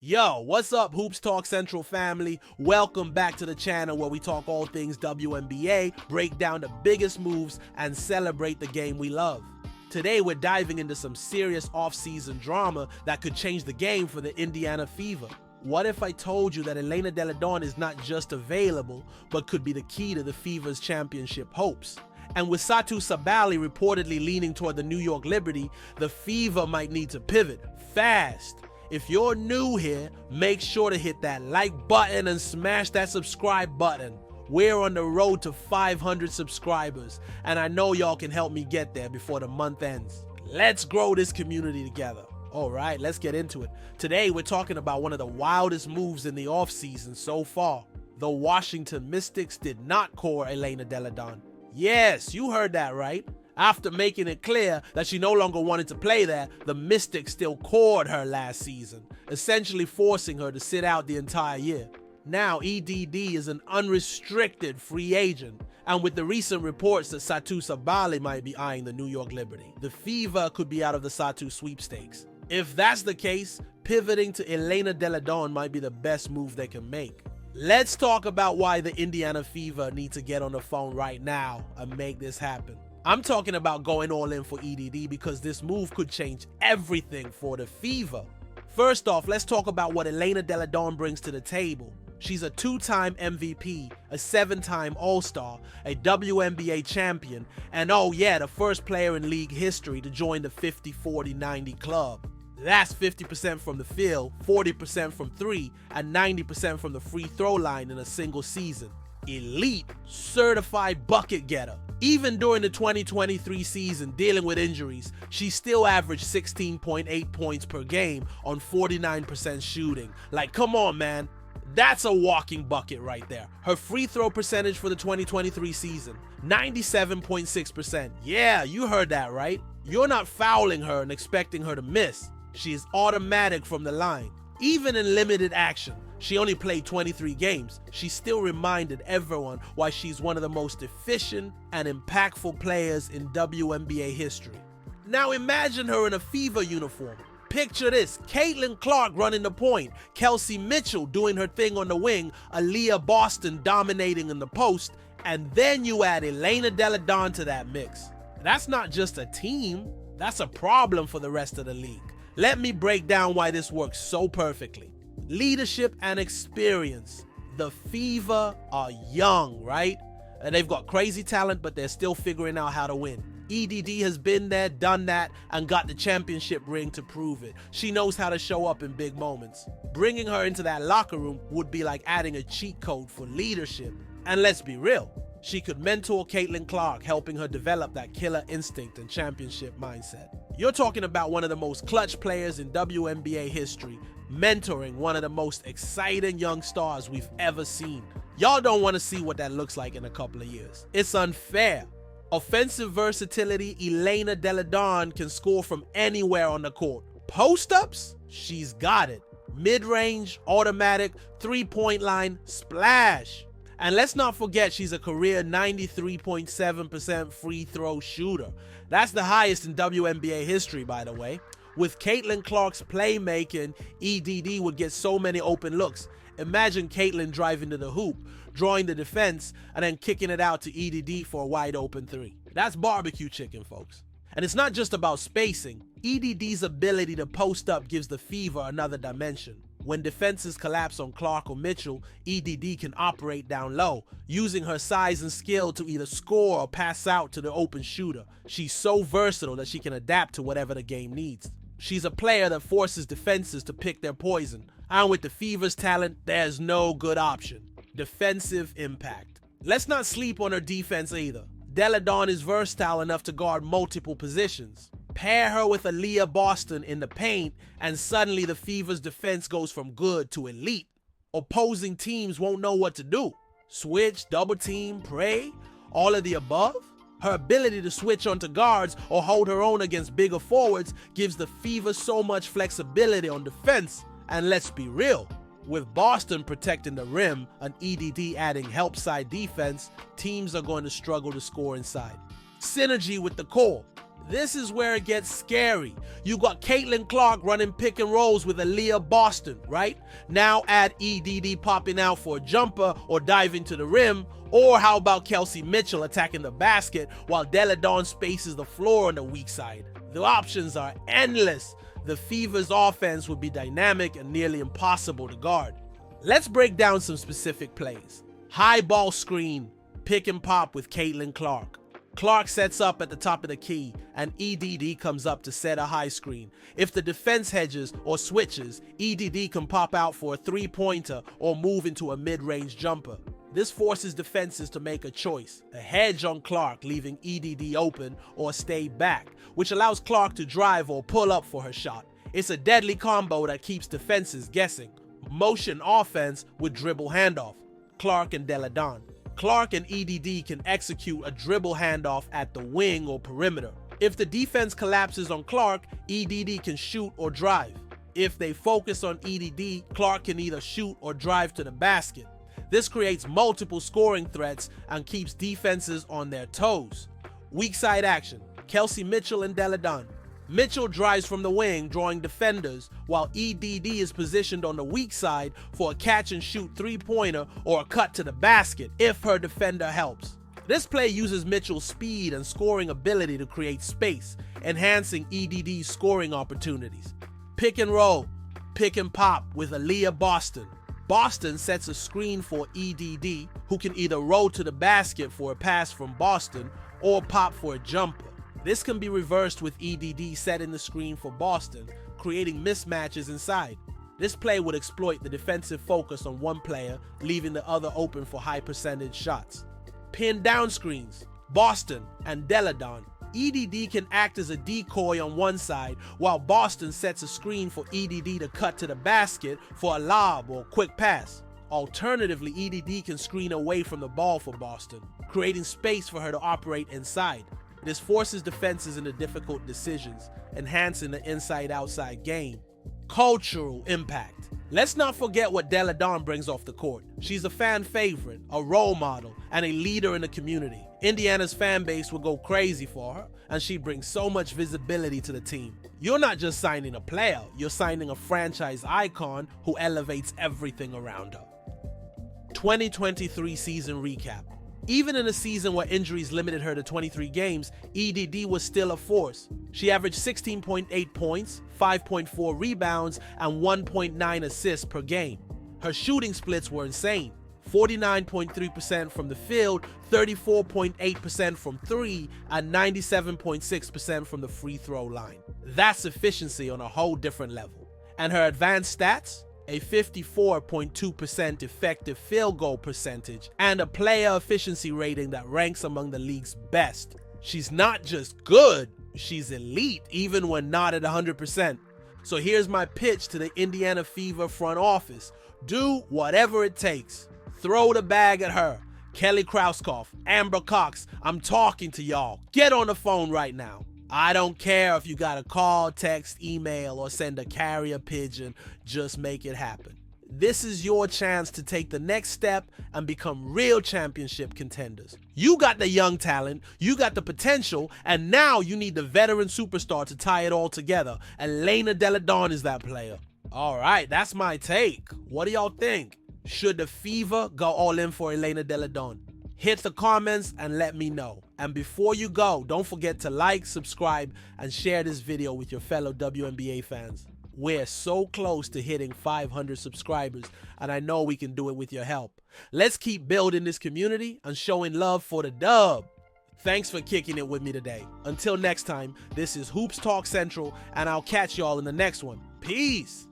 Yo, what's up, Hoops Talk Central family? Welcome back to the channel where we talk all things WNBA, break down the biggest moves, and celebrate the game we love. Today, we're diving into some serious off-season drama that could change the game for the Indiana Fever. What if I told you that Elena Delle Donne is not just available, but could be the key to the Fever's championship hopes? And with Satou Sabally reportedly leaning toward the New York Liberty, the Fever might need to pivot fast. If you're new here, make sure to hit that like button and smash that subscribe button. We're on the road to 500 subscribers, and I know y'all can help me get there before the month ends. Let's grow this community together. All right, let's get into it. Today, we're talking about one of the wildest moves in the offseason so far. The Washington Mystics did not core Elena Delle Donne. Yes, you heard that right. After making it clear that she no longer wanted to play there, the Mystics still cored her last season, essentially forcing her to sit out the entire year. Now, EDD is an unrestricted free agent, and with the recent reports that Satou Sabally might be eyeing the New York Liberty, the Fever could be out of the Satou sweepstakes. If that's the case, pivoting to Elena Delle Donne might be the best move they can make. Let's talk about why the Indiana Fever need to get on the phone right now and make this happen. I'm talking about going all in for EDD because this move could change everything for the Fever. First off, let's talk about what Elena Delle Donne brings to the table. She's a two-time MVP, a seven-time All-Star, a WNBA champion, and oh yeah, the first player in league history to join the 50-40-90 club. That's 50% from the field, 40% from three, and 90% from the free throw line in a single season. Elite, certified bucket getter. Even during the 2023 season dealing with injuries, she still averaged 16.8 points per game on 49% shooting. Like, come on, man. That's a walking bucket right there. Her free throw percentage for the 2023 season, 97.6%. Yeah, you heard that right. You're not fouling her and expecting her to miss. She is automatic from the line. Even in limited action, she only played 23 games. She still reminded everyone why she's one of the most efficient and impactful players in WNBA history. Now imagine her in a Fever uniform. Picture this, Caitlin Clark running the point, Kelsey Mitchell doing her thing on the wing, Aliyah Boston dominating in the post, and then you add Elena Delle Donne to that mix. That's not just a team, that's a problem for the rest of the league. Let me break down why this works so perfectly. Leadership and experience. The Fever are young, right? And they've got crazy talent, but they're still figuring out how to win. EDD has been there, done that, and got the championship ring to prove it. She knows how to show up in big moments. Bringing her into that locker room would be like adding a cheat code for leadership. And let's be real, she could mentor Caitlin Clark, helping her develop that killer instinct and championship mindset. You're talking about one of the most clutch players in WNBA history, mentoring one of the most exciting young stars we've ever seen. Y'all don't want to see what that looks like in a couple of years. It's unfair. Offensive versatility, Elena Delle Donne can score from anywhere on the court. Post-ups? She's got it. Mid-range, automatic, three-point line, splash. And let's not forget she's a career 93.7% free throw shooter. That's the highest in WNBA history, by the way. With Caitlin Clark's playmaking, EDD would get so many open looks. Imagine Caitlin driving to the hoop, drawing the defense, and then kicking it out to EDD for a wide open three. That's barbecue chicken, folks. And it's not just about spacing. EDD's ability to post up gives the Fever another dimension. When defenses collapse on Clark or Mitchell, EDD can operate down low, using her size and skill to either score or pass out to the open shooter. She's so versatile that she can adapt to whatever the game needs. She's a player that forces defenses to pick their poison, and with the Fever's talent, there's no good option. Defensive impact. Let's not sleep on her defense either. Delle Donne is versatile enough to guard multiple positions. Pair her with Aliyah Boston in the paint, and suddenly the Fever's defense goes from good to elite. Opposing teams won't know what to do. Switch, double team, pray, all of the above. Her ability to switch onto guards or hold her own against bigger forwards gives the Fever so much flexibility on defense. And let's be real, with Boston protecting the rim and EDD adding help side defense, teams are going to struggle to score inside. Synergy with the core. This is where it gets scary. You got Caitlin Clark running pick and rolls with Aliyah Boston, right? Now add EDD popping out for a jumper or diving to the rim. Or how about Kelsey Mitchell attacking the basket while Delle Donne spaces the floor on the weak side? The options are endless. The Fever's offense would be dynamic and nearly impossible to guard. Let's break down some specific plays. High ball screen, pick and pop with Caitlin Clark. Clark sets up at the top of the key, and EDD comes up to set a high screen. If the defense hedges or switches, EDD can pop out for a three-pointer or move into a mid-range jumper. This forces defenses to make a choice, a hedge on Clark, leaving EDD open, or stay back, which allows Clark to drive or pull up for her shot. It's a deadly combo that keeps defenses guessing. Motion offense with dribble handoff. Clark and Delle Donne. Clark and EDD can execute a dribble handoff at the wing or perimeter. If the defense collapses on Clark, EDD can shoot or drive. If they focus on EDD, Clark can either shoot or drive to the basket. This creates multiple scoring threats and keeps defenses on their toes. Weak side action, Kelsey Mitchell and Delle Donne. Mitchell drives from the wing, drawing defenders, while EDD is positioned on the weak side for a catch-and-shoot three-pointer or a cut to the basket if her defender helps. This play uses Mitchell's speed and scoring ability to create space, enhancing EDD's scoring opportunities. Pick and roll, pick and pop with Aliyah Boston. Boston sets a screen for EDD, who can either roll to the basket for a pass from Boston or pop for a jumper. This can be reversed with EDD setting the screen for Boston, creating mismatches inside. This play would exploit the defensive focus on one player, leaving the other open for high percentage shots. Pin down screens, Boston and Delle Donne. EDD can act as a decoy on one side, while Boston sets a screen for EDD to cut to the basket for a lob or quick pass. Alternatively, EDD can screen away from the ball for Boston, creating space for her to operate inside. This forces defenses into difficult decisions, enhancing the inside-outside game. Cultural impact. Let's not forget what Delle Donne brings off the court. She's a fan favorite, a role model, and a leader in the community. Indiana's fan base will go crazy for her, and she brings so much visibility to the team. You're not just signing a player, you're signing a franchise icon who elevates everything around her. 2023 season recap. Even in a season where injuries limited her to 23 games, EDD was still a force. She averaged 16.8 points, 5.4 rebounds, and 1.9 assists per game. Her shooting splits were insane. 49.3% from the field, 34.8% from three, and 97.6% from the free throw line. That's efficiency on a whole different level. And her advanced stats? A 54.2% effective field goal percentage, and a player efficiency rating that ranks among the league's best. She's not just good, she's elite, even when not at 100%. So here's my pitch to the Indiana Fever front office. Do whatever it takes. Throw the bag at her. Kelly Krauskopf, Amber Cox, I'm talking to y'all. Get on the phone right now. I don't care if you gotta call, text, email, or send a carrier pigeon, just make it happen. This is your chance to take the next step and become real championship contenders. You got the young talent, you got the potential, and now you need the veteran superstar to tie it all together. Elena Delle Donne is that player. Alright, that's my take. What do y'all think? Should the Fever go all in for Elena Delle Donne? Hit the comments and let me know. And before you go, don't forget to like, subscribe, and share this video with your fellow WNBA fans. We're so close to hitting 500 subscribers, and I know we can do it with your help. Let's keep building this community and showing love for the dub. Thanks for kicking it with me today. Until next time, this is Hoops Talk Central, and I'll catch y'all in the next one. Peace!